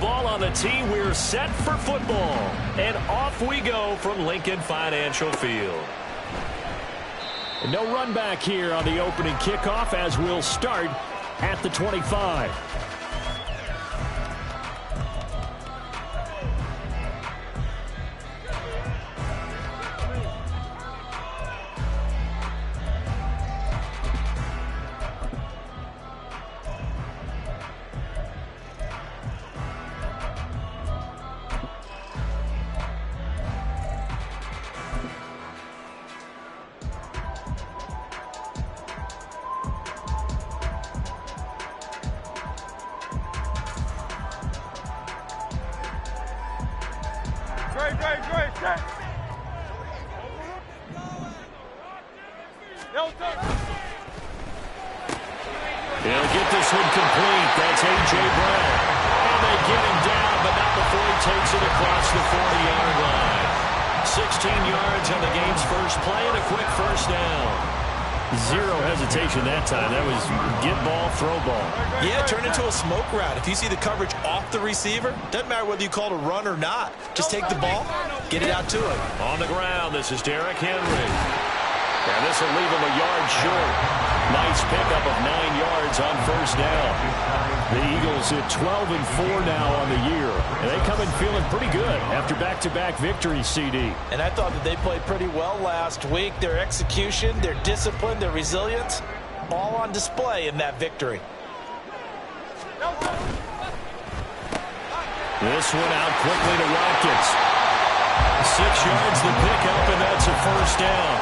ball on the tee. We're set for football. And off we go from Lincoln Financial Field. And no run back here on the opening kickoff as we'll start at the 25. He'll get this one complete. That's A.J. Brown. And they get him down, but not before he takes it across the 40-yard line. 16 yards on the game's first play and a quick first down. Zero hesitation that time. That was get ball, throw ball. Yeah, turn into a smoke route. If you see the coverage off the receiver, doesn't matter whether you call it a run or not. Just take the ball, get it out to him. On the ground, this is Derrick Henry. And this will leave him a yard short. Nice pickup of 9 yards on first down. The Eagles at 12-4 now on the year. And they come in feeling pretty good after back-to-back victories, CD. And I thought that they played pretty well last week. Their execution, their discipline, their resilience, all on display in that victory. This one out quickly to Watkins. 6 yards the pickup, and that's a first down.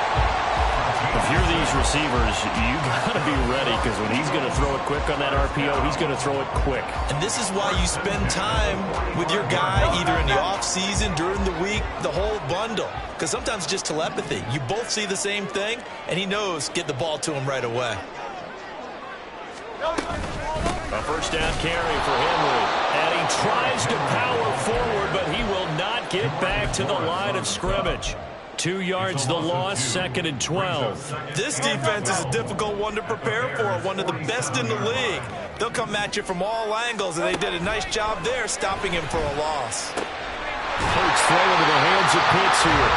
If you're these receivers, you got to be ready because when he's going to throw it quick on that RPO, he's going to throw it quick. And this is why you spend time with your guy either in the offseason, during the week, the whole bundle. Because sometimes it's just telepathy. You both see the same thing, and he knows get the ball to him right away. A first down carry for Henry. And he tries to power forward, but he will not get back to the line of scrimmage. 2 yards the loss, 2nd and 12. This defense is a difficult one to prepare for, one of the best in the league. They'll come at you from all angles, and they did a nice job there stopping him for a loss. Hurts throw into the hands of Pitts here.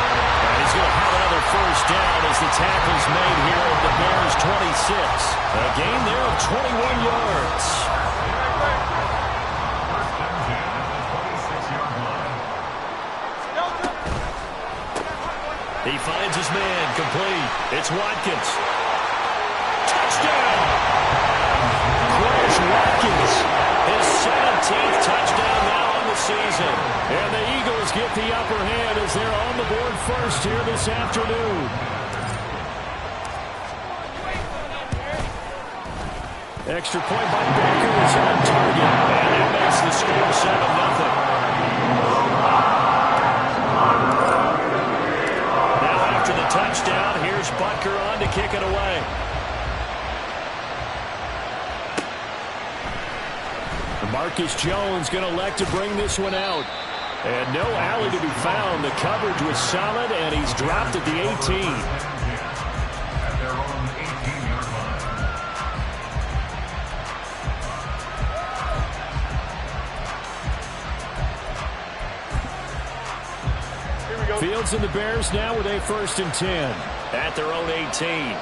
And he's going to have another first down as the tackle's made here at the Bears' 26. A gain there of 21 yards. He finds his man, complete. It's Watkins. Touchdown! Quez Watkins, his 17th touchdown now on the season. And the Eagles get the upper hand as they're on the board first here this afternoon. Extra point by Baker is on target. And it makes the score 7-0. Touchdown. Here's Butker on to kick it away. Marcus Jones going to elect to bring this one out. And no alley to be found. The coverage was solid, and he's dropped at the 18. Fields and the Bears now with a 1st and 10 at their own 18.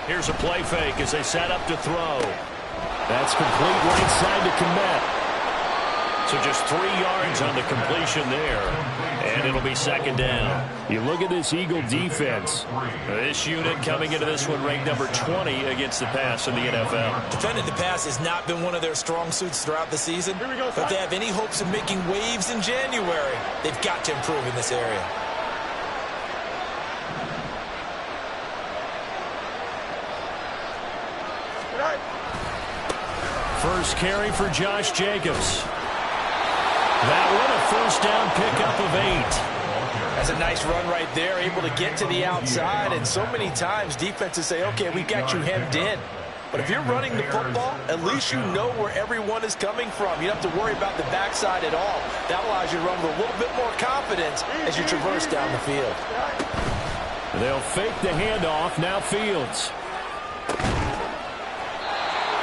Here's a play fake as they set up to throw. That's complete right side to Kmet. So just 3 yards on the completion there. And it'll be 2nd down. You look at this Eagle defense. This unit coming into this one ranked number 20 against the pass in the NFL. Defending the pass has not been one of their strong suits throughout the season. But if they have any hopes of making waves in January, they've got to improve in this area. First carry for Josh Jacobs. That one a first down pickup of 8. That's a nice run right there, able to get to the outside. And so many times defenses say, okay, we got you hemmed in. But if you're running the football, at least you know where everyone is coming from. You don't have to worry about the backside at all. That allows you to run with a little bit more confidence as you traverse down the field. They'll fake the handoff. Now Fields.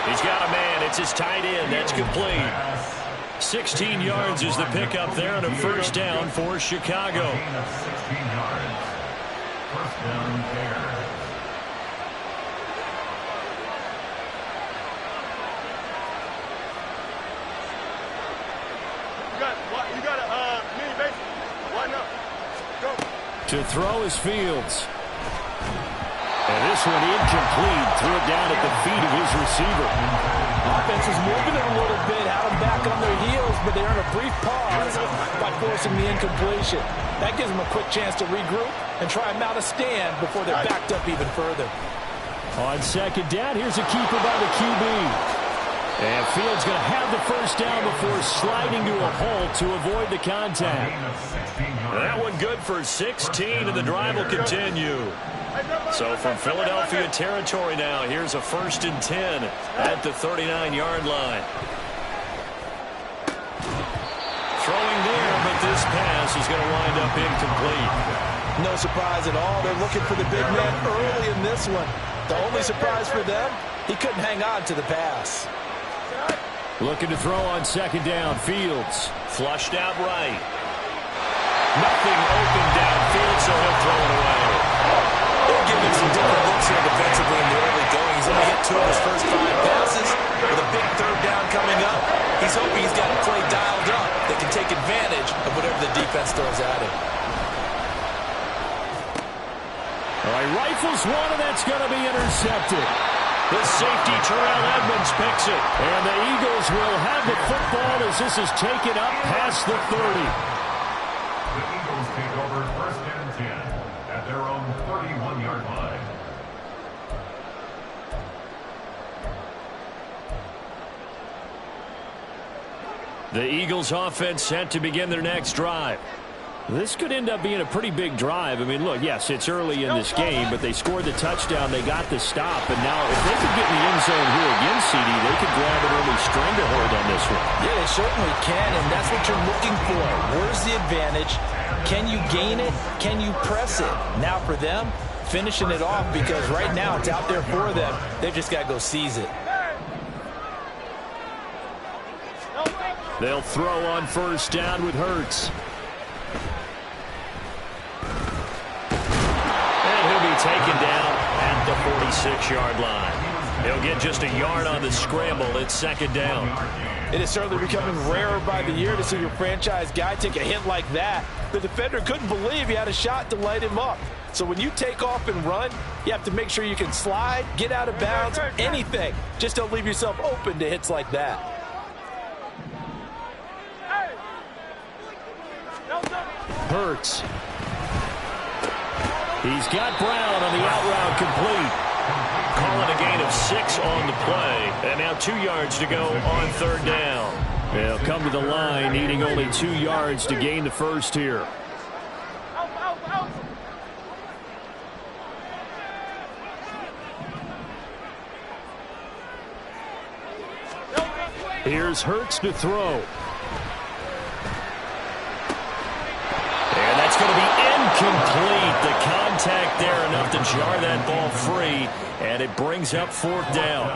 He's got a man. It's his tight end. That's complete. 16 yards is the pickup there and a first down for Chicago. 16 yards. First down Bears. You got a mini base. Why not? Go. To throw is Fields. And this one incomplete. Threw it down at the feet of his receiver. Offense is moving it a little bit, had them back on their heels, but they earn a brief pause by forcing the incompletion. That gives them a quick chance to regroup and try and mount a stand before they're backed up even further. On second down, here's a keeper by the QB. And Fields going to have the first down before sliding to a halt to avoid the contact. That one good for 16, and the drive will continue. So from Philadelphia territory now, here's a 1st and 10 at the 39-yard line. Throwing there, but this pass is going to wind up incomplete. No surprise at all. They're looking for the big man early in this one. The only surprise for them, he couldn't hang on to the pass. Looking to throw on second down. Fields flushed out right. Nothing open downfield, so he'll throw it away. They'll give him some different looks here defensively in the early going. He's only hit 2 of his first 5 passes. With a big third down coming up, he's hoping he's got a play dialed up that can take advantage of whatever the defense throws at him. All right, rifles one, and that's going to be intercepted. The safety, Terrell Edmunds, picks it. And the Eagles will have the football as this is taken up past the 30. The Eagles take over 1st and 10 at their own 31-yard line. The Eagles offense set to begin their next drive. This could end up being a pretty big drive. I mean, look, yes, it's early in this game, but they scored the touchdown. They got the stop. And now if they could get in the end zone here again, CD, they could grab an early stranglehold on this one. Yeah, they certainly can, and that's what you're looking for. Where's the advantage? Can you gain it? Can you press it? Now for them, finishing it off, because right now it's out there for them. They've just got to go seize it. They'll throw on first down with Hurts. Taken down at the 46-yard line. He'll get just a yard on the scramble. It's second down. It is certainly becoming rarer by the year to see your franchise guy take a hit like that. The defender couldn't believe he had a shot to light him up. So when you take off and run, you have to make sure you can slide, get out of bounds, anything. Just don't leave yourself open to hits like that. Hurts. He's got Brown on the out route complete. Calling a gain of 6 on the play. And now 2 yards to go on third down. They'll come to the line needing only 2 yards to gain the first here. Here's Hurts to throw. And that's going to be incomplete. The contact there enough to jar that ball free, and it brings up 4th down.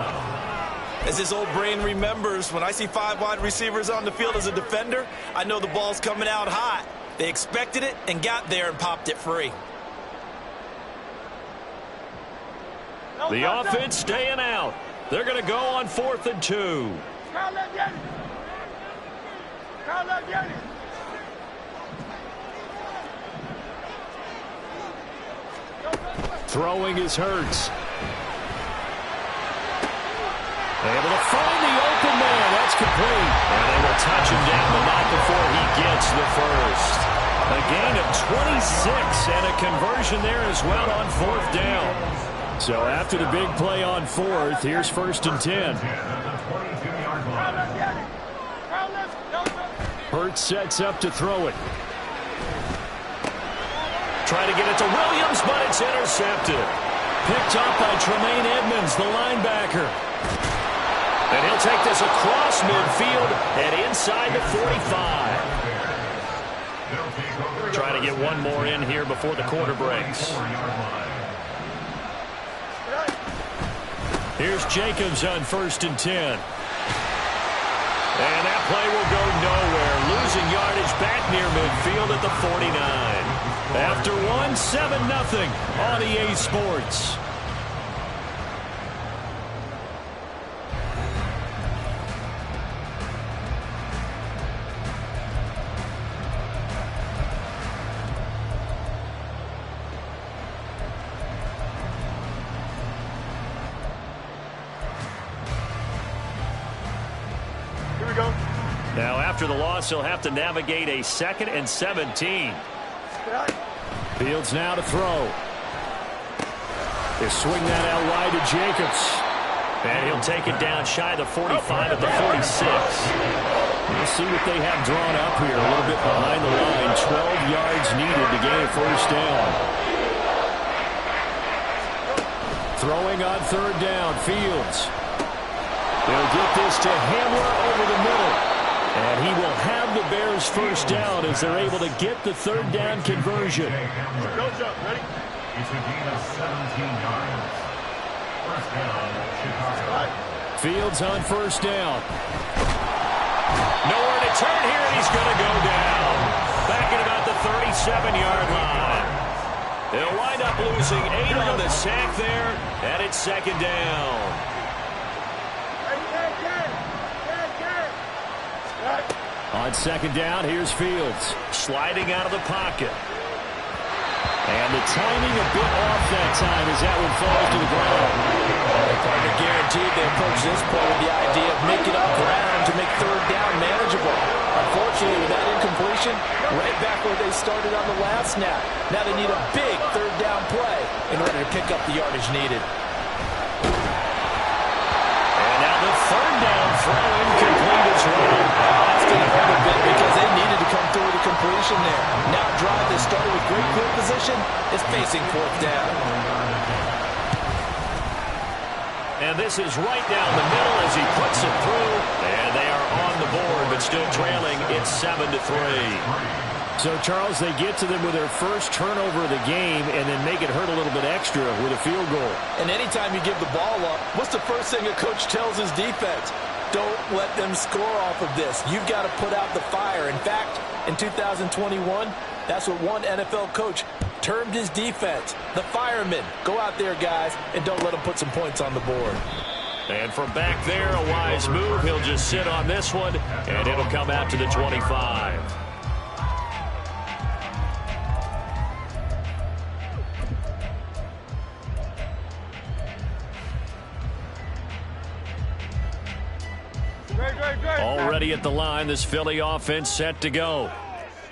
As his old brain remembers, when I see 5 wide receivers on the field as a defender, I know the ball's coming out hot. They expected it and got there and popped it free. The offense staying out. They're going to go on 4th and 2. Throwing is Hurts. Able to find the open man. That's complete. And they will touch him down, but not before he gets the first. A gain of 26 and a conversion there as well on 4th down. So after the big play on 4th, here's 1st and 10. Hurts sets up to throw it. Trying to get it to Williams, but it's intercepted. Picked up by Tremaine Edmunds, the linebacker. And he'll take this across midfield and inside the 45. Trying to get one more in here before the quarter breaks. Here's Jacobs on 1st and 10. And that play will go nowhere. Losing yardage back near midfield at the 49. After 1, 7-0 on EA Sports. Now, after the loss, he'll have to navigate a 2nd and 17. Fields now to throw. He'll swing that out wide to Jacobs. And he'll take it down shy of the 45 at the 46. We'll see what they have drawn up here. A little bit behind the line. 12 yards needed to gain a 1st down. Throwing on 3rd down. Fields. They'll get this to Hamler over the middle. And he will have the Bears 1st down as they're able to get the 3rd down conversion. Go jump, ready? It's a gain of 17 yards. 1st down, Chicago. Fields on 1st down. Nowhere to turn here, and he's going to go down. Back at about the 37-yard line. They'll wind up losing 8 on the sack there, and it's 2nd down. On 2nd down, here's Fields. Sliding out of the pocket. And the timing a bit off that time as that one falls to the ground. Partner guaranteed they approach this point with the idea of making up ground to make 3rd down manageable. Unfortunately, with that incompletion, right back where they started on the last snap. Now they need a big 3rd down play in order to pick up the yardage needed. And now the 3rd down throw incomplete as well. That's going to hurt a bit because they needed to come through with a completion there. Now a drive that started with great field position is facing 4th down. And this is right down the middle as he puts it through. And they are on the board, but still trailing. It's 7-3. So, Charles, they get to them with their 1st turnover of the game and then make it hurt a little bit extra with a field goal. And anytime you give the ball up, what's the first thing a coach tells his defense? Don't let them score off of this. You've got to put out the fire. In fact, in 2021, that's what one NFL coach termed his defense. The firemen. Go out there, guys, and don't let them put some points on the board. And from back there, a wise move. He'll just sit on this one, and it'll come out to the 25. Already at the line, this Philly offense set to go.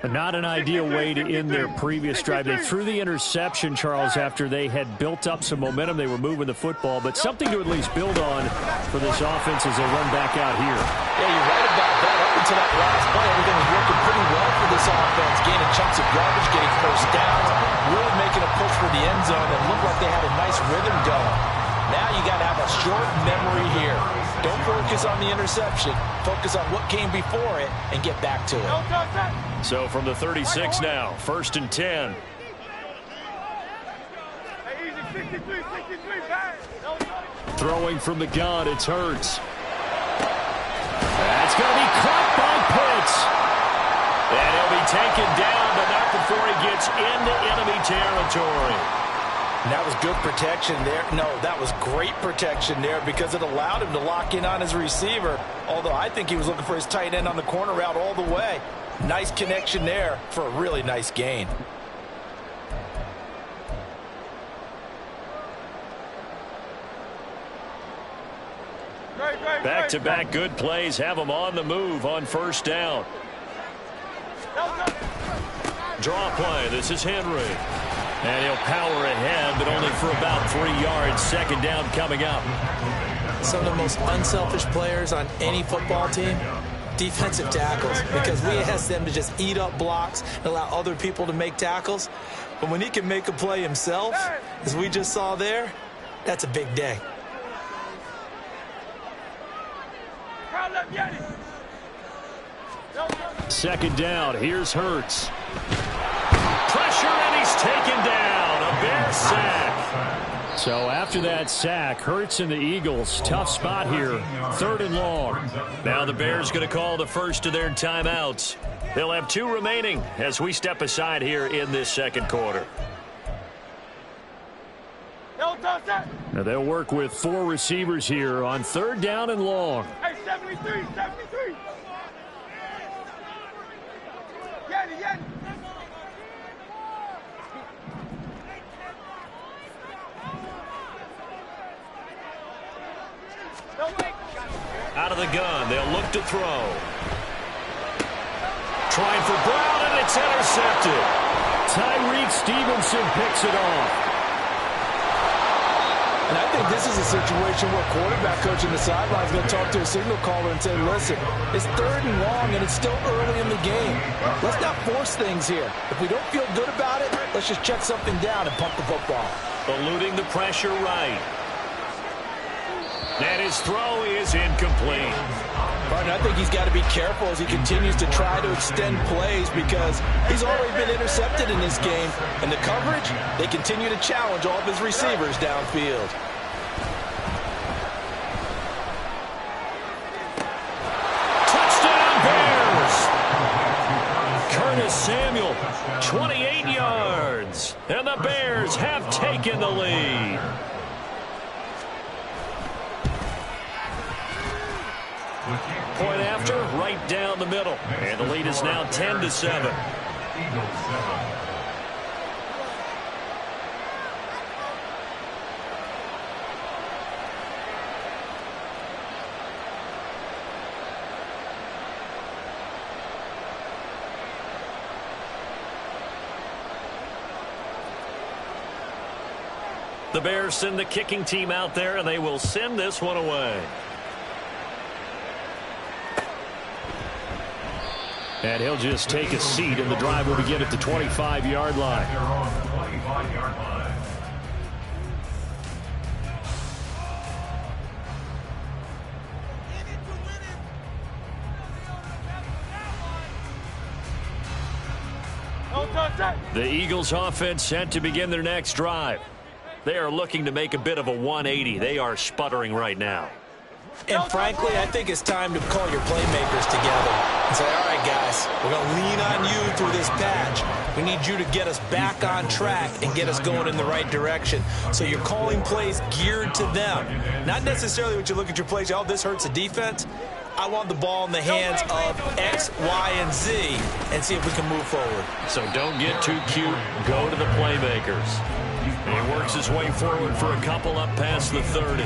Not an ideal way to end their previous drive. They threw the interception, Charles, after they had built up some momentum. They were moving the football, but something to at least build on for this offense as they run back out here. Yeah, you're right about that. Up until that last play, everything was working pretty well for this offense. Gaining chunks of garbage, getting 1st downs, really making a push for the end zone, and looked like they had a nice rhythm going. Now you got to have a short memory here. Don't focus on the interception. Focus on what came before it and get back to it. So from the 36 now, 1st and 10. Throwing from the gun, it's Hurts. That's going to be caught by Pitts. And he'll be taken down, but not before he gets into enemy territory. And that was good protection there. No, that was great protection there because it allowed him to lock in on his receiver. Although I think he was looking for his tight end on the corner route all the way. Nice connection there for a really nice gain. Back-to-back good plays have him on the move on 1st down. Draw play. This is Henry. And he'll power ahead, but only for about 3 yards. 2nd down coming up. Some of the most unselfish players on any football team, defensive tackles, because we ask them to just eat up blocks and allow other people to make tackles. But when he can make a play himself, as we just saw there, that's a big day. Second down. Here's Hurts. Pressure, and he's taken down. A Bear sack. So after that sack, Hurts and the Eagles, tough spot here, 3rd and long. Now the Bears going to call the first of their timeouts. They'll have 2 remaining as we step aside here in this second quarter. Now they'll work with 4 receivers here on 3rd down and long. Hey, 73, 73. Yanni. Out of the gun, they'll look to throw. Trying for Brown, and it's intercepted. Tyreek Stevenson picks it off. And I think this is a situation where quarterback coach in the sideline is going to talk to a signal caller and say, listen, it's 3rd and long, and it's still early in the game. Let's not force things here. If we don't feel good about it, let's just check something down and pump the football. Eluding the pressure right. And his throw is incomplete. Partner, I think he's got to be careful as he continues to try to extend plays because he's already been intercepted in this game. And the coverage, they continue to challenge all of his receivers downfield. Touchdown Bears! Curtis Samuel, 28 yards. And the Bears have taken the lead. Point after, right down the middle. And the lead is now 10-7. The Bears send the kicking team out there, and they will send this one away. And he'll just take a seat, and the drive will begin at the 25-yard line. The Eagles offense set to begin their next drive. They are looking to make a bit of a 180. They are sputtering right now. And frankly, I think it's time to call your playmakers together and say, all right, guys, we're going to lean on you through this patch. We need you to get us back on track and get us going in the right direction. So you're calling plays geared to them. Not necessarily what you look at your plays, oh, this hurts the defense. I want the ball in the hands of X, Y, and Z and see if we can move forward. So don't get too cute. Go to the playmakers. And he works his way forward for a couple up past the 30.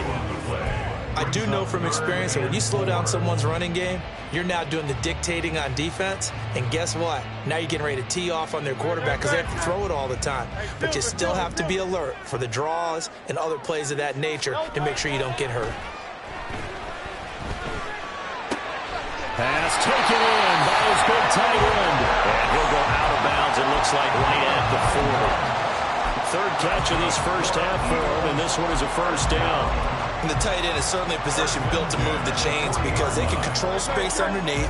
I do know from experience that when you slow down someone's running game, you're now doing the dictating on defense. And guess what? Now you're getting ready to tee off on their quarterback because they have to throw it all the time. But you still have to be alert for the draws and other plays of that nature to make sure you don't get hurt. Pass taken in by his big tight end. And he'll go out of bounds, it looks like, right at the 40. Third catch of this first half for him, and this one is a first down. And the tight end is certainly a position built to move the chains because they can control space underneath.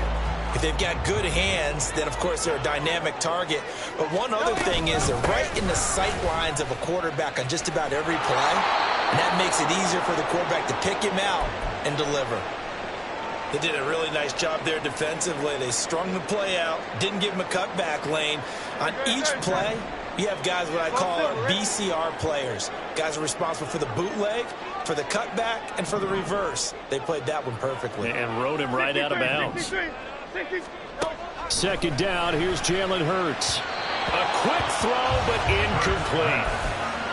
If they've got good hands, then, of course, they're a dynamic target. But one other thing is they're right in the sight lines of a quarterback on just about every play. And that makes it easier for the quarterback to pick him out and deliver. They did a really nice job there defensively. They strung the play out, didn't give him a cutback lane. On each play, you have guys what I call our BCR players. Guys are responsible for the bootleg, for the cutback, and for the reverse. They played that one perfectly. And rode him right out of bounds. Second down, here's Jalen Hurts. A quick throw, but incomplete.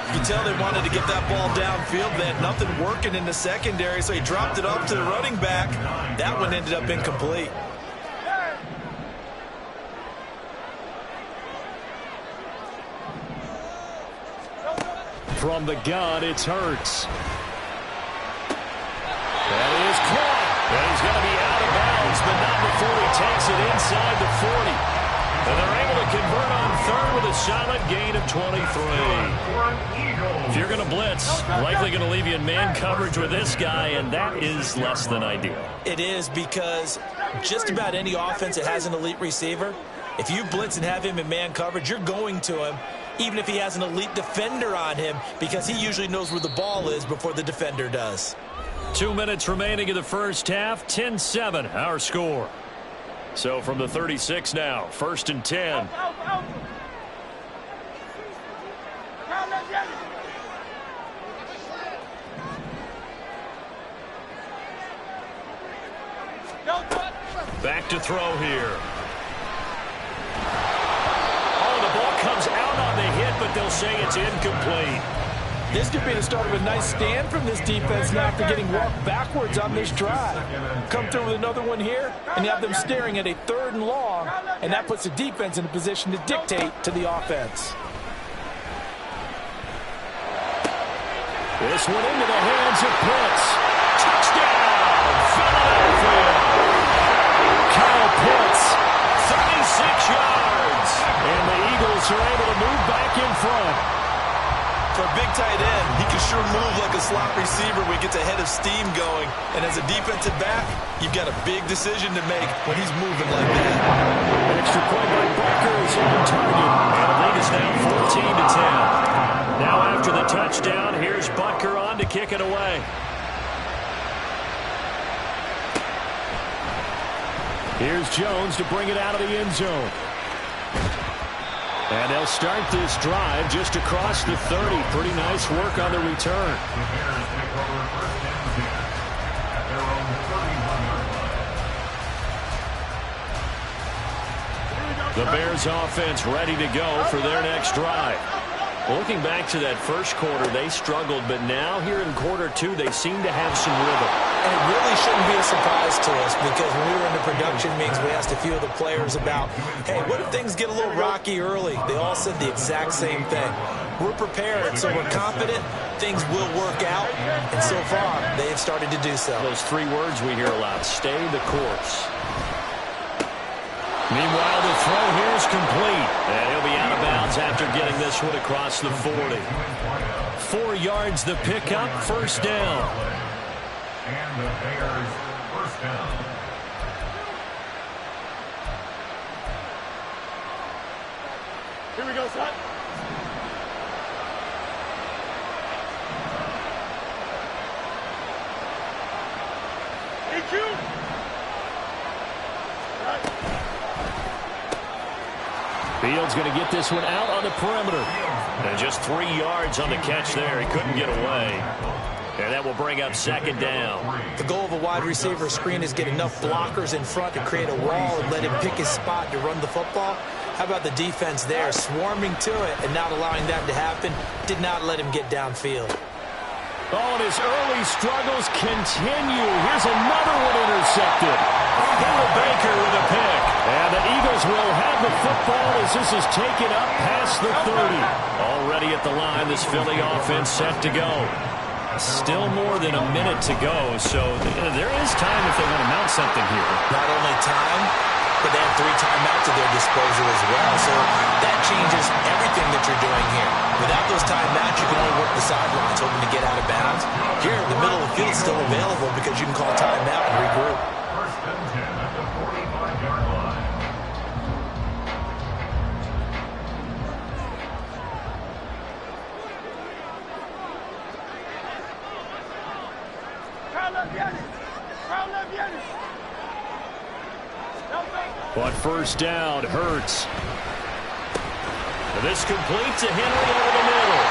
You can tell they wanted to get that ball downfield. They had nothing working in the secondary, so he dropped it up to the running back. That one ended up incomplete. From the gun, it's Hurts. That is caught. And he's going to be out of bounds, but not before he takes it inside the 40. And they're able to convert on third with a solid gain of 23. If you're going to blitz, likely going to leave you in man coverage with this guy, and that is less than ideal. It is because just about any offense that has an elite receiver, if you blitz and have him in man coverage, you're going to him. even if he has an elite defender on him, because he usually knows where the ball is before the defender does. 2 minutes remaining in the first half. 10-7, our score. So from the 36 now, 1st and 10. Back to throw here. Oh, the ball comes out on the hit, but they'll say it's incomplete. This could be the start of a nice stand from this defense now after getting walked backwards on this drive. Come through with another one here, and you have them staring at a 3rd and long, and that puts the defense in a position to dictate to the offense. This one into the hands of Pitts. Touchdown, Philadelphia. Kyle Pitts, 36 yards. And the Eagles are able to move back in front. For a big tight end, he can sure move like a slot receiver when he gets a head of steam going. And as a defensive back, you've got a big decision to make when he's moving like that. Extra point by Butker is on target. And the lead is now 14-10. Now after the touchdown, here's Butker on to kick it away. Here's Jones to bring it out of the end zone. And they'll start this drive just across the 30. Pretty nice work on the return. The Bears offense ready to go for their next drive. Looking back to that first quarter, they struggled, but now here in quarter 2, they seem to have some rhythm. And it really shouldn't be a surprise to us, because when we were in the production meetings, we asked a few of the players about, hey, what if things get a little rocky early? They all said the exact same thing. We're prepared, so we're confident things will work out, and so far, they have started to do so. Those 3 words we hear a lot: stay the course. Meanwhile, the throw here is complete. And he'll be out of bounds after getting this one across the 40. 4 yards the pickup, 1st down. And the Bears, 1st down. Here we go, son. EQ. Fields going to get this one out on the perimeter. And just 3 yards on the catch there. He couldn't get away. And that will bring up 2nd down. The goal of a wide receiver screen is get enough blockers in front to create a wall and let him pick his spot to run the football. How about the defense there, swarming to it and not allowing that to happen? Did not let him get downfield. Oh, and his early struggles continue. Here's another one intercepted. Hannah Baker with a pick. And the Eagles will have the football as this is taken up past the 30. Already at the line, this Philly offense set to go. Still more than a minute to go, so there is time if they want to mount something here. Not only time, but they have 3 timeouts at their disposal as well, so that changes everything that you're doing here. Without those timeouts, you can only work the sidelines, hoping to get out of bounds. Here, the middle of the field is still available because you can call timeout and regroup. 1st and 10 at the 45-yard line. But 1st down, Hurts. This complete to Henry over the middle.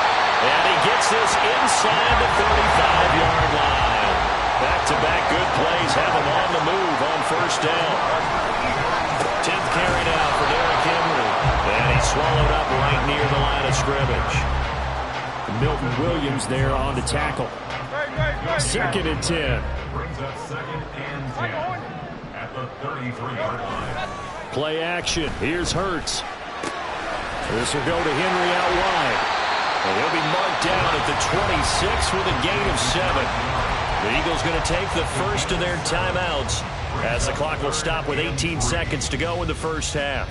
And he gets this inside the 35-yard line. Back-to-back good plays have him on the move on 1st down. 10th carry now for Derrick Henry. And he's swallowed up right near the line of scrimmage. Milton Williams there on the tackle. 2nd and 10. Brings up 2nd and 10 at the 33-yard line. Play action. Here's Hurts. This will go to Henry out wide. And he'll be marked down at the 26 with a gain of 7. The Eagles going to take the first of their timeouts as the clock will stop with 18 seconds to go in the first half.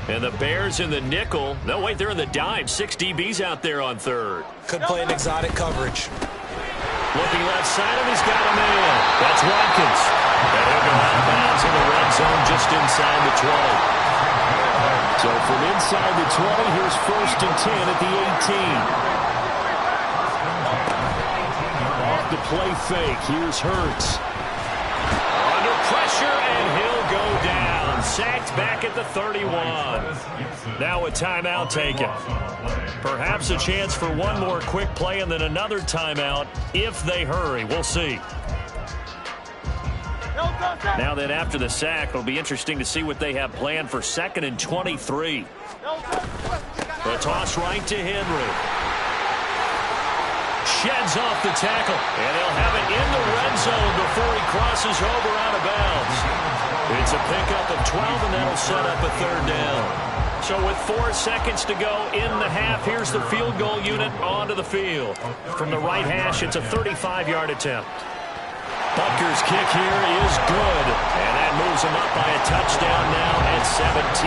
And the Bears in the nickel. No, wait, they're in the dime. 6 DBs out there on 3rd. Could play an exotic coverage. Looking left side, and he's got a man. That's Watkins. And he'll go out of bounds in the red zone just inside the 20. So from inside the 20, here's 1st and 10 at the 18. Off the play fake, here's Hurts. Under pressure, and he'll go down. Sacked back at the 31. Now a timeout taken. Perhaps a chance for one more quick play and then another timeout if they hurry. We'll see. Now then, after the sack, it'll be interesting to see what they have planned for 2nd and 23. The toss right to Henry. Sheds off the tackle, and he'll have it in the red zone before he crosses over out of bounds. It's a pickup of 12, and that'll set up a 3rd down. So with 4 seconds to go in the half, here's the field goal unit onto the field. From the right hash, it's a 35-yard attempt. Butker's kick here is good, and that moves him up by a touchdown now at 17-10.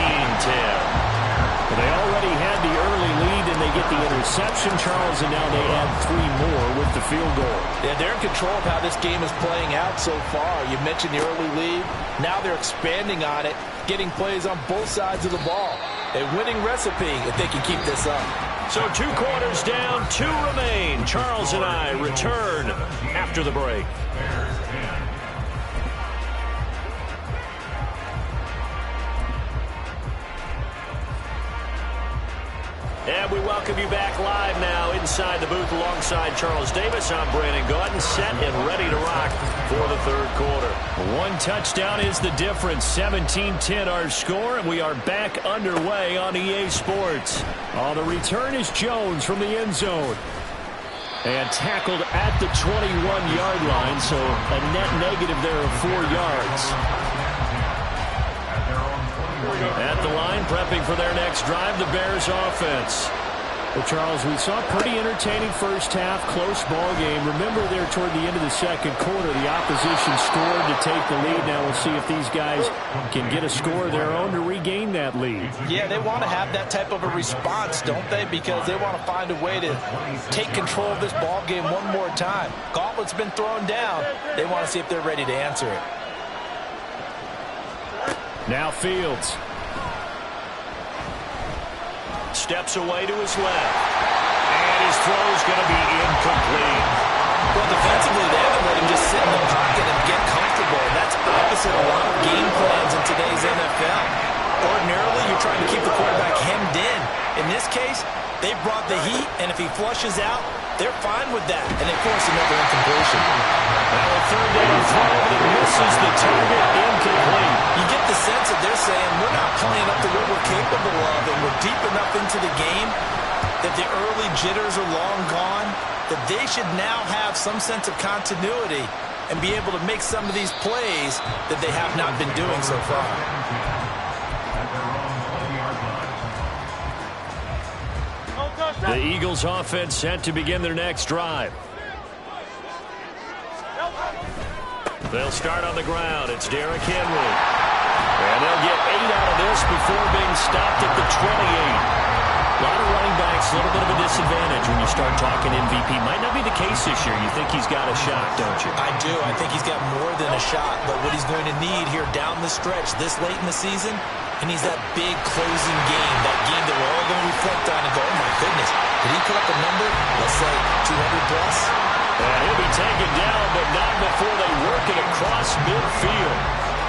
They already had the early lead, and they get the interception, Charles, and now they add 3 more with the field goal. Yeah, they're in control of how this game is playing out so far. You mentioned the early lead. Now they're expanding on it, getting plays on both sides of the ball. A winning recipe if they can keep this up. So 2 quarters down, 2 remain. Charles and I return after the break. And we welcome you back live now inside the booth alongside Charles Davis. I'm Brandon Gaudin, set and ready to rock for the 3rd quarter. 1 touchdown is the difference. 17-10 our score, and we are back underway on EA Sports. On the return is Jones from the end zone. And tackled at the 21-yard line, so a net negative there of 4 yards. At the line, prepping for their next drive, the Bears offense. Well, Charles, we saw a pretty entertaining first half, close ball game. Remember there toward the end of the 2nd quarter, the opposition scored to take the lead. Now we'll see if these guys can get a score of their own to regain that lead. Yeah, they want to have that type of a response, don't they? Because they want to find a way to take control of this ball game one more time. Gauntlet's been thrown down. They want to see if they're ready to answer it. Now Fields. Steps away to his left. And his throw's going to be incomplete. Well, defensively, they haven't let him just sit in the pocket and get comfortable. That's opposite a lot of game plans in today's NFL. Ordinarily, you're trying to keep the quarterback hemmed in. In this case, they brought the heat, and if he flushes out, they're fine with that, and they force another incompletion. Now a 3rd down throw, but it misses the target, incomplete. You get the sense that they're saying, we're not playing up to what we're capable of, and we're deep enough into the game that the early jitters are long gone, that they should now have some sense of continuity and be able to make some of these plays that they have not been doing so far. The Eagles offense set to begin their next drive. They'll start on the ground. It's Derrick Henry. And they'll get 8 out of this before being stopped at the 28. A lot of running backs, a little bit of a disadvantage when you start talking MVP. Might not be the case this year. You think he's got a shot, don't you? I do. I think he's got more than a shot. But what he's going to need here down the stretch this late in the season, he needs that big closing game, that game that we're all going to reflect on and go, oh, my goodness, did he put up a number, let's say, 200 plus? And he'll be taken down, but not before they work it across midfield.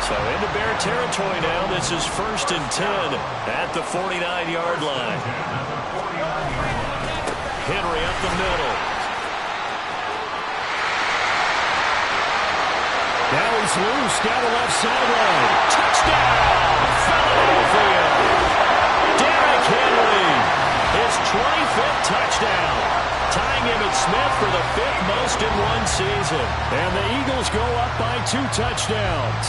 So into Bear territory now. This is 1st and 10 at the 49-yard line. Henry up the middle. Now he's loose down the left sideline. Touchdown, Philadelphia. Derrick Henry, his 25th touchdown, tying Emmitt Smith for the 5th most in one season. And the Eagles go up by 2 touchdowns.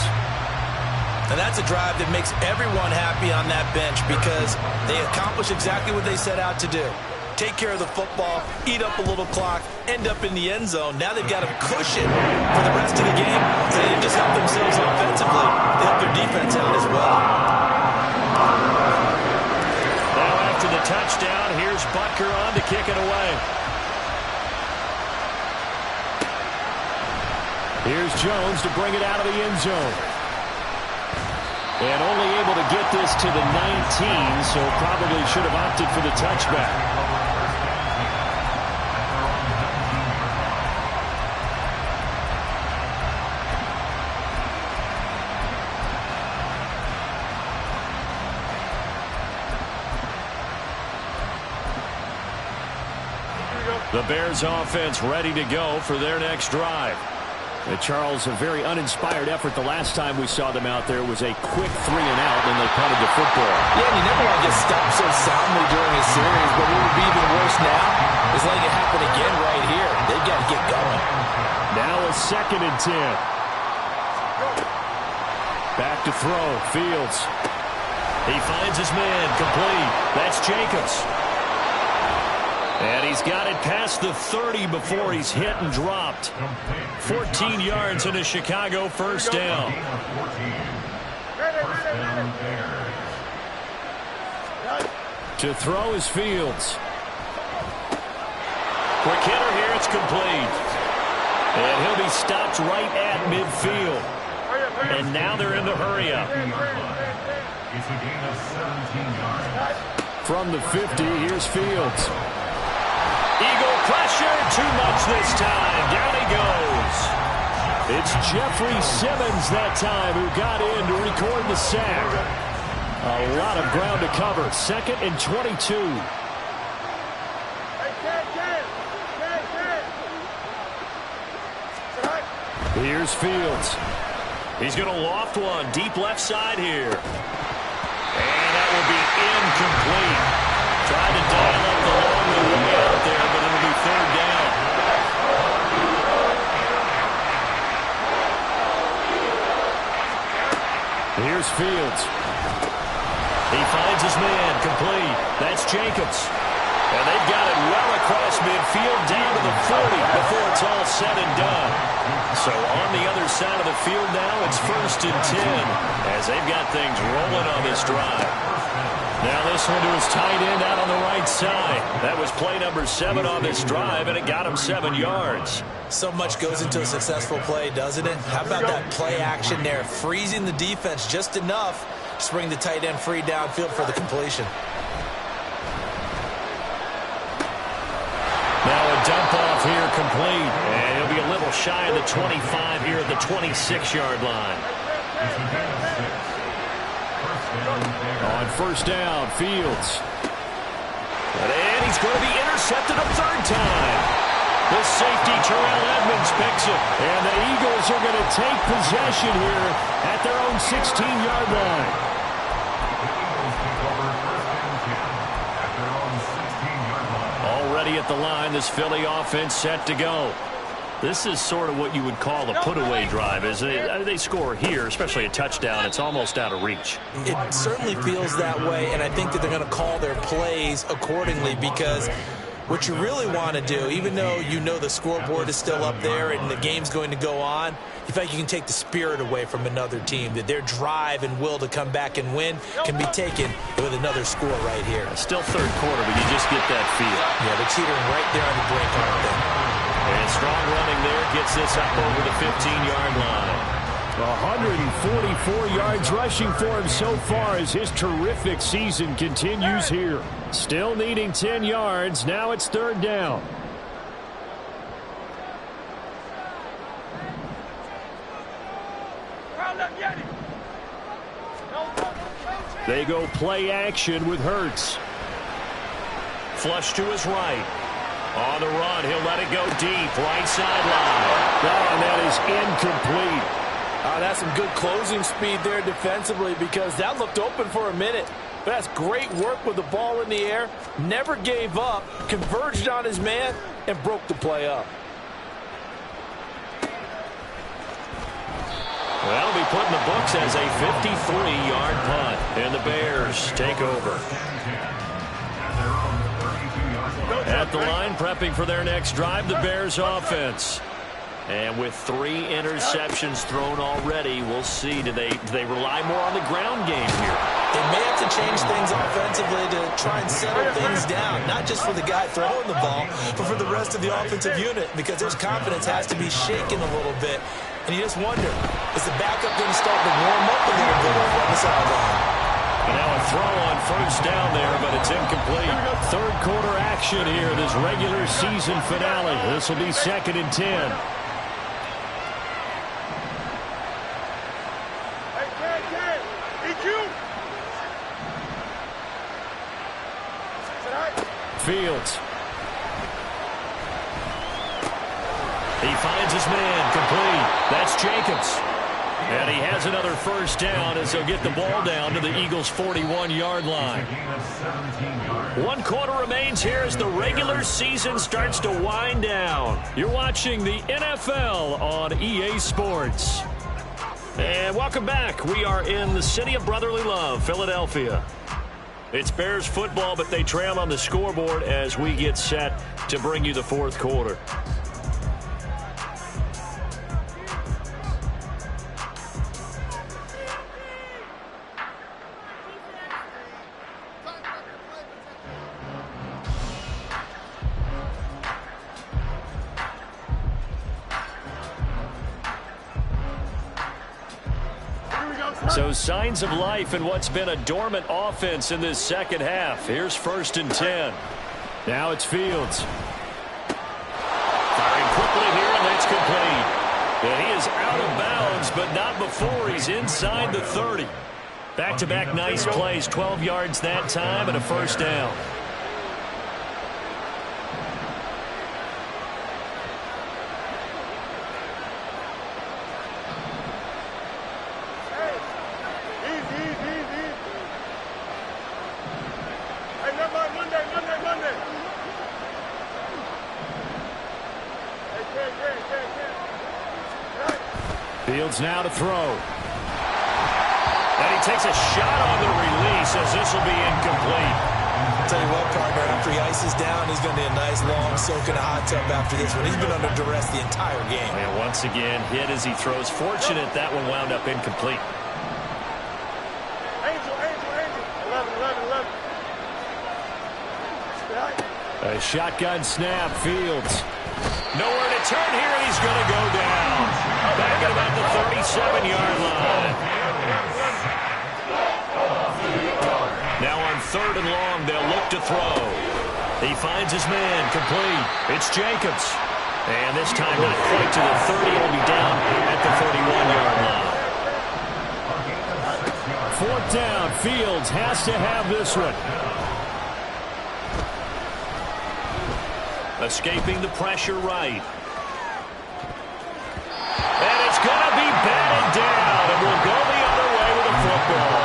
And that's a drive that makes everyone happy on that bench because they accomplish exactly what they set out to do. Take care of the football, eat up a little clock, end up in the end zone. Now they've got a cushion for the rest of the game. So they didn't just help themselves offensively, they help their defense out as well. Now after the touchdown, here's Butker on to kick it away. Here's Jones to bring it out of the end zone. And only able to get this to the 19, so probably should have opted for the touchback. The Bears offense ready to go for their next drive. Charles, a very uninspired effort the last time we saw them out there was a quick 3 and out, and they punted the football. Yeah, and you never want to get stopped so soundly during a series, but what would be even worse now is letting it happen again right here. They've got to get going. Now a 2nd and 10. Back to throw, Fields. He finds his man, complete. That's Jacobs. And he's got it past the 30 before he's hit and dropped. 14 yards in a Chicago first down. To throw is Fields. Quick hitter here, it's complete. And he'll be stopped right at midfield. And now they're in the hurry up. It's a gain of 17 yards. From the 50, here's Fields. Eagle pressure, too much this time. Down he goes. It's Jeffrey Simmons that time who got in to record the sack. A lot of ground to cover. 2nd and 22. Here's Fields. He's going to loft one deep left side here. And that will be incomplete. Tried to dial up the long way out there, but it'll be 3rd down. Here's Fields. He finds his man, complete. That's Jacobs. And they've got it well across midfield, down to the 40 before it's all said and done. So on the other side of the field now, it's 1st and 10 as they've got things rolling on this drive. Now this one to his tight end out on the right side. That was play number 7 on this drive, and it got him 7 yards. So much goes into a successful play, doesn't it? How about that play action there? Freezing the defense just enough to bring the tight end free downfield for the completion. Now a dump off here complete. And he'll be a little shy of the 25 here at the 26-yard line. On 1st down, Fields. And he's going to be intercepted a 3rd time. The safety, Terrell Edmonds, picks it. And the Eagles are going to take possession here at their own 16-yard line. Already at the line, this Philly offense set to go. This is sort of what you would call a put-away drive. As they score here, especially a touchdown, it's almost out of reach. It certainly feels that way, and I think that they're going to call their plays accordingly because what you really want to do, even though you know the scoreboard is still up there and the game's going to go on, you feel like you can take the spirit away from another team, that their drive and will to come back and win can be taken with another score right here. Still 3rd quarter, but you just get that feel. Yeah, they're teetering right there on the brink, aren't they? And strong running there gets this up over the 15-yard line. 144 yards rushing for him so far as his terrific season continues here. Still needing 10 yards. Now it's 3rd down. They go play action with Hurts. Flush to his right. On the run, he'll let it go deep. Right sideline. Oh, and that is incomplete. That's some good closing speed there defensively because that looked open for a minute. But that's great work with the ball in the air. Never gave up. Converged on his man and broke the play up. Well, it'll be put in the books as a 53-yard punt. And the Bears take over. At the line, prepping for their next drive, the Bears offense. And with 3 interceptions thrown already, we'll see. Do they rely more on the ground game here? They may have to change things offensively to try and settle things down, not just for the guy throwing the ball, but for the rest of the offensive unit, because their confidence has to be shaken a little bit. And you just wonder, is the backup going to start to warm up a little bit on the sideline? And now a throw on first down there, but it's incomplete. Third quarter action here, this regular season finale. This will be 2nd and 10. Fields. He finds his man, complete. That's Jacobs. And he has another first down as they'll get the ball down to the Eagles' 41-yard line. 1 quarter remains here as the regular season starts to wind down. You're watching the NFL on EA Sports. And welcome back. We are in the city of brotherly love, Philadelphia. It's Bears football, but they trail on the scoreboard as we get set to bring you the 4th quarter. So signs of life in what's been a dormant offense in this second half. Here's 1st and 10. Now it's Fields. Firing quickly here, and that's complete. And he is out of bounds, but not before he's inside the 30. Back-to-back nice plays, 12 yards that time, and a first down. Fields now to throw. And he takes a shot on the release as this will be incomplete. I'll tell you what, partner, after he ices down, he's going to need a nice long soak in a hot tub after this one. He's been under duress the entire game. And once again, hit as he throws. Fortunate that one wound up incomplete. Angel. 11. A shotgun snap, Fields. Nowhere to turn here, and he's going to go down. Back at about the 37-yard line. Now on 3rd and long, they'll look to throw. He finds his man, complete. It's Jacobs. And this time not quite to the 30. It'll be down at the 31-yard line. 4th down, Fields has to have this one. Escaping the pressure right. And it's going to be batted down, and we'll go the other way with the football.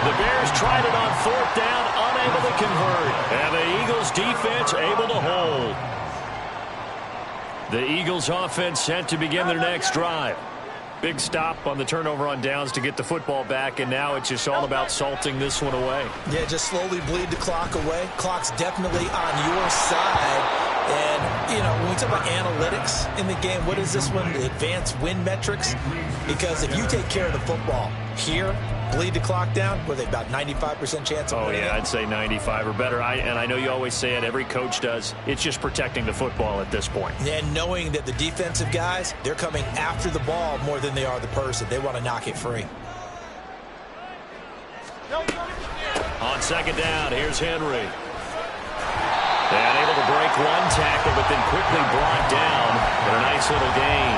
The Bears tried it on 4th down, unable to convert. And the Eagles defense able to hold. The Eagles offense set to begin their next drive. Big stop on the turnover on downs to get the football back, and now it's just all about salting this one away. Yeah, just slowly bleed the clock away. Clock's definitely on your side. And, you know, when we talk about analytics in the game, what is this one? The advanced win metrics? Because if you take care of the football here, bleed the clock down, were they about 95% chance of winning? Oh, yeah, I'd say 95 or better. And I know you always say it, every coach does. It's just protecting the football at this point. And knowing that the defensive guys, they're coming after the ball more than they are the person. They want to knock it free. On 2nd down, here's Henry. And able to break one tackle, but then quickly brought down. But a nice little gain.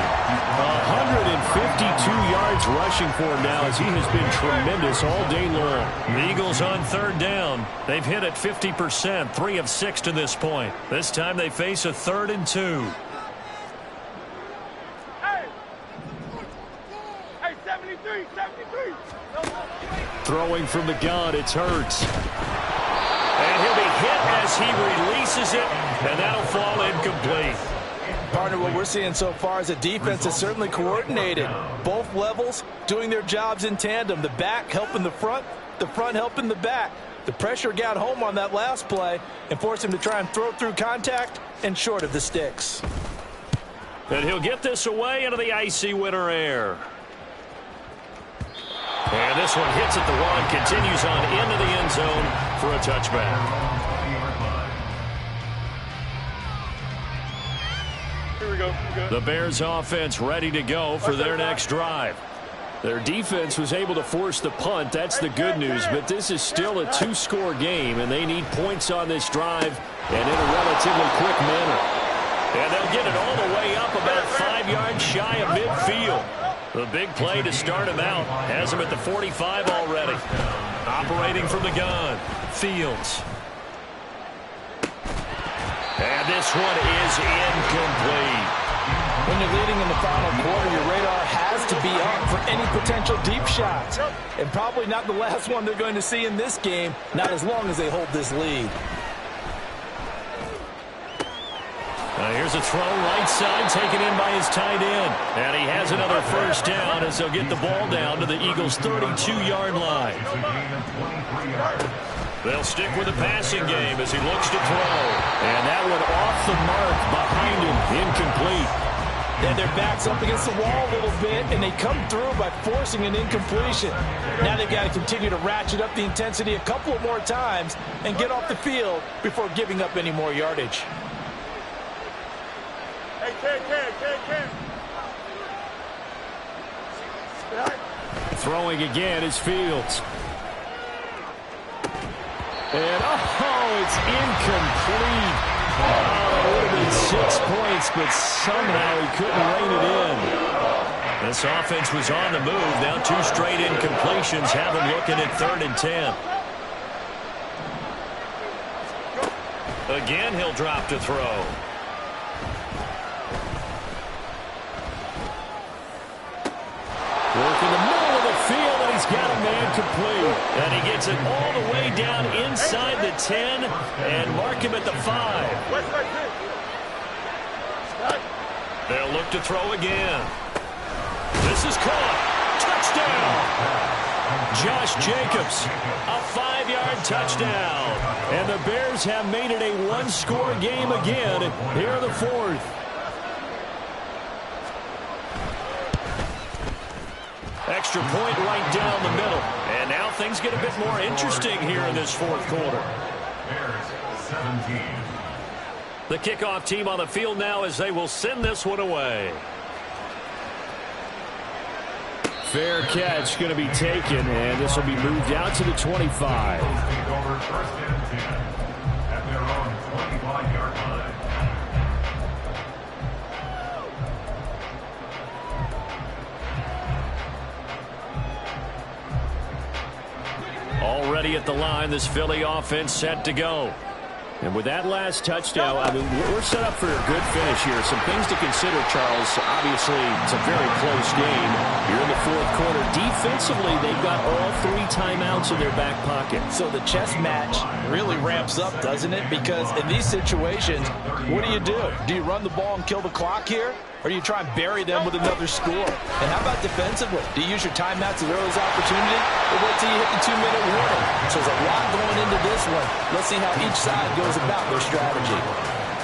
152 yards rushing for him now as he has been tremendous all day long. The Eagles on 3rd down. They've hit at 50%, 3 of 6 to this point. This time they face a 3rd and 2. Hey, 73. Throwing from the gun, it's Hurts. And he'll be hit as he releases it, and that'll fall incomplete. Partner, what we're seeing so far is a defense that's certainly coordinated. Both levels doing their jobs in tandem. The back helping the front helping the back. The pressure got home on that last play and forced him to try and throw through contact and short of the sticks. And he'll get this away into the icy winter air. And this one hits at the 1, continues on into the end zone for a touchback. Here we we go. The Bears offense ready to go for their next drive. Their defense was able to force the punt. That's the good news, but this is still a two-score game, and they need points on this drive and in a relatively quick manner. And they'll get it all the way up about 5 yards shy of midfield. The big play to start him out has him at the 45 already. Operating from the gun, Fields. And this one is incomplete. When you're leading in the final quarter, your radar has to be up for any potential deep shots. And probably not the last one they're going to see in this game, not as long as they hold this lead. Here's a throw right side taken in by his tight end. And he has another first down as they'll get the ball down to the Eagles' 32-yard line. They'll stick with the passing game as he looks to throw. And that one off the mark behind him, incomplete. Then their back's up against the wall a little bit, and they come through by forcing an incompletion. Now they've got to continue to ratchet up the intensity a couple of more times and get off the field before giving up any more yardage. Hey, Ken. Throwing again is Fields. And, it's incomplete. That would have been 6 points, but somehow he couldn't rein it in. This offense was on the move. Now 2 straight incompletions have him looking at 3rd and 10. Again, he'll drop to throw. Work in the middle of the field, and he's got a man complete. And he gets it all the way down inside the 10 and mark him at the 5. They'll look to throw again. This is caught. Touchdown. Josh Jacobs, a 5-yard touchdown. And the Bears have made it a one-score game again here in the 4th. Extra point right down the middle. And now things get a bit more interesting here in this 4th quarter. Bears 17. The kickoff team on the field now as they will send this one away. Fair catch going to be taken, and this will be moved out to the 25. Take over 1st and 10 at their own 25-yard line. Already at the line, this Philly offense set to go. And with that last touchdown, I mean, we're set up for a good finish here. Some things to consider, Charles. Obviously, it's a very close game. You're in the 4th quarter. Defensively, they've got all 3 timeouts in their back pocket. So the chess match really ramps up, doesn't it? Because in these situations, what do? Do you run the ball and kill the clock here? Or do you try and bury them with another score? And how about defensively? Do you use your timeouts as early as opportunity? Or wait till you hit the 2-minute warning? So there's a lot going into this one. Let's see how each side goes about their strategy.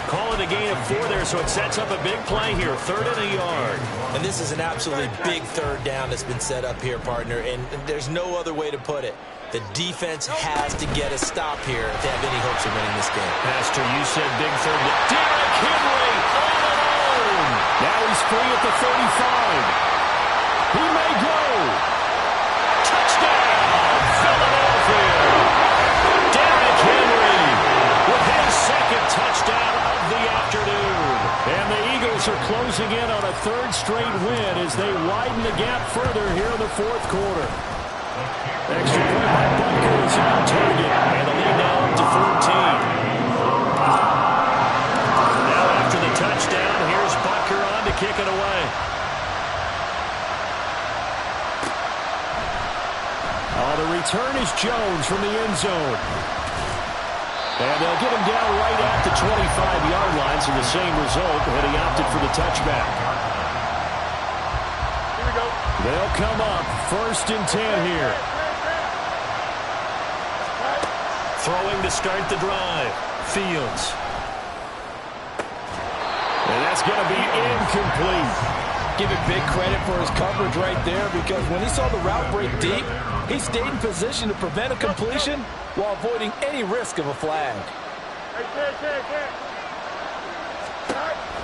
Call it a gain of 4 there, so it sets up a big play here. 3rd and a yard. And this is an absolutely big 3rd down that's been set up here, partner. And there's no other way to put it. The defense has to get a stop here if they have any hopes of winning this game. Pastor, you said big 3rd. Derrick Henry all alone. Now he's free at the 35. He may go. Touchdown, Philadelphia. Derrick Henry with his 2nd touchdown of the afternoon. And the Eagles are closing in on a 3rd straight win as they widen the gap further here in the 4th quarter. Extra point by Butker is on target. And the lead now up to 14. Now after the touchdown, here's Butker on to kick it away. The return is Jones from the end zone. And they'll get him down right at the 25-yard line, so the same result, but he opted for the touchback. Here we go. They'll come up 1st and 10 here. Throwing to start the drive. Fields. And that's going to be incomplete. Give it big credit for his coverage right there, because when he saw the route break deep, he stayed in position to prevent a completion while avoiding any risk of a flag. Hey, Ken.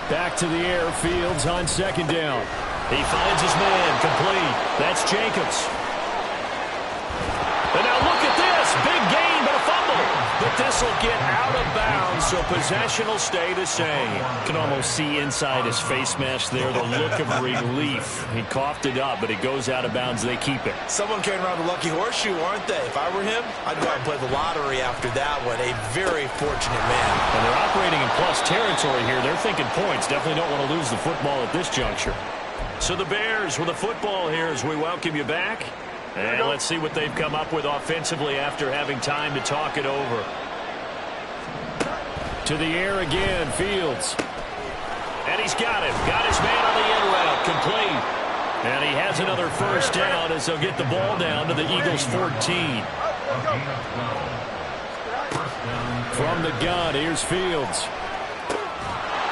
Back to the air, Fields on second down. He finds his man, complete. That's Jacobs. And now look at this. Big gain, but a fumble. But this will get out of bounds, so possession will stay the same. Can almost see inside his face mask there, the look of relief. He coughed it up, but it goes out of bounds. They keep it. Someone carrying around the lucky horseshoe, aren't they? If I were him, I'd go out and play the lottery after that one. A very fortunate man. And they're operating in plus territory here. They're thinking points. Definitely don't want to lose the football at this juncture. So the Bears with the football here as we welcome you back. And let's see what they've come up with offensively after having time to talk it over. To the air again, Fields. And he's got him. Got his man on the in route, complete. And he has another first down as they'll get the ball down to the Eagles' 14. From the gun, here's Fields.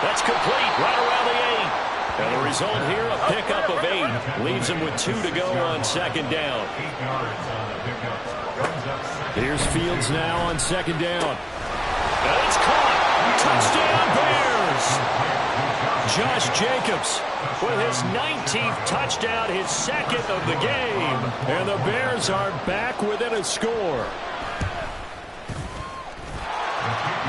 That's complete, right around the 8. And the result here, a pickup of 8. Leaves him with 2 to go on second down. Here's Fields now on second down. And it's caught. Touchdown, Bears! Josh Jacobs with his 19th touchdown, his second of the game. And the Bears are back within a score.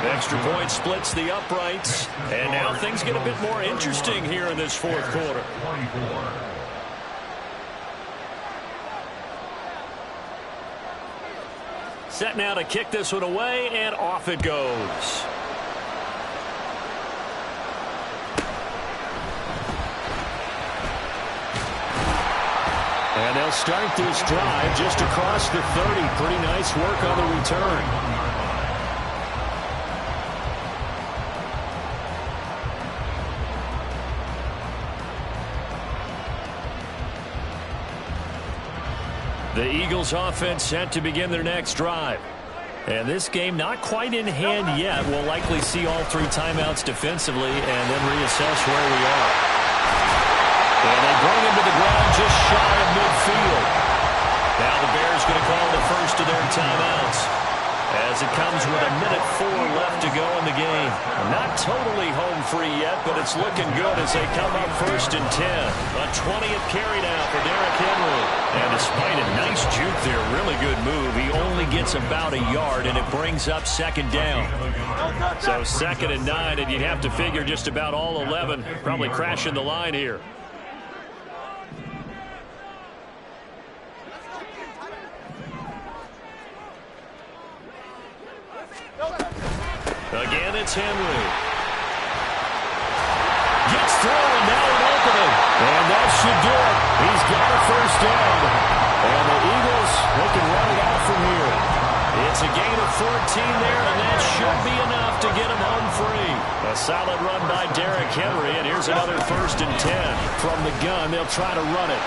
Extra point splits the uprights. And now things get a bit more interesting here in this fourth quarter. Set now to kick this one away, and off it goes. And they'll start this drive just across the 30. Pretty nice work on the return. The Eagles offense set to begin their next drive. And this game not quite in hand yet. We'll likely see all 3 timeouts defensively and then reassess where we are. And they bring him to the ground just shy of midfield. Now the Bears going to call the first of their timeouts as it comes with 1:04 left to go in the game. Not totally home free yet, but it's looking good as they come up 1st and 10. A 20th carry now for Derrick Henry. And despite a nice juke there, really good move, he only gets about a yard, and it brings up second down. So 2nd and 9, and you'd have to figure just about all 11 probably crashing the line here. Again, it's Henry. Gets through, and now an opening. And that should do it. He's got a first down. And the Eagles, they can run it out from here. It's a gain of 14 there, and that should be enough to get him home free. A solid run by Derrick Henry, and here's another 1st and 10. From the gun, they'll try to run it.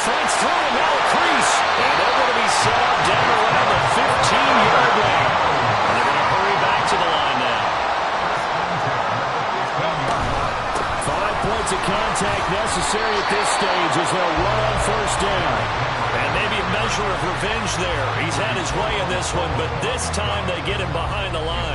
Fronts through, and now a crease. And they're going to be set up down around the 15-yard line. And they're going to hurry back to the line now. 5 points of contact necessary at this stage as they'll run on first down. And maybe a measure of revenge there. He's had his way in this one, but this time they get him behind the line.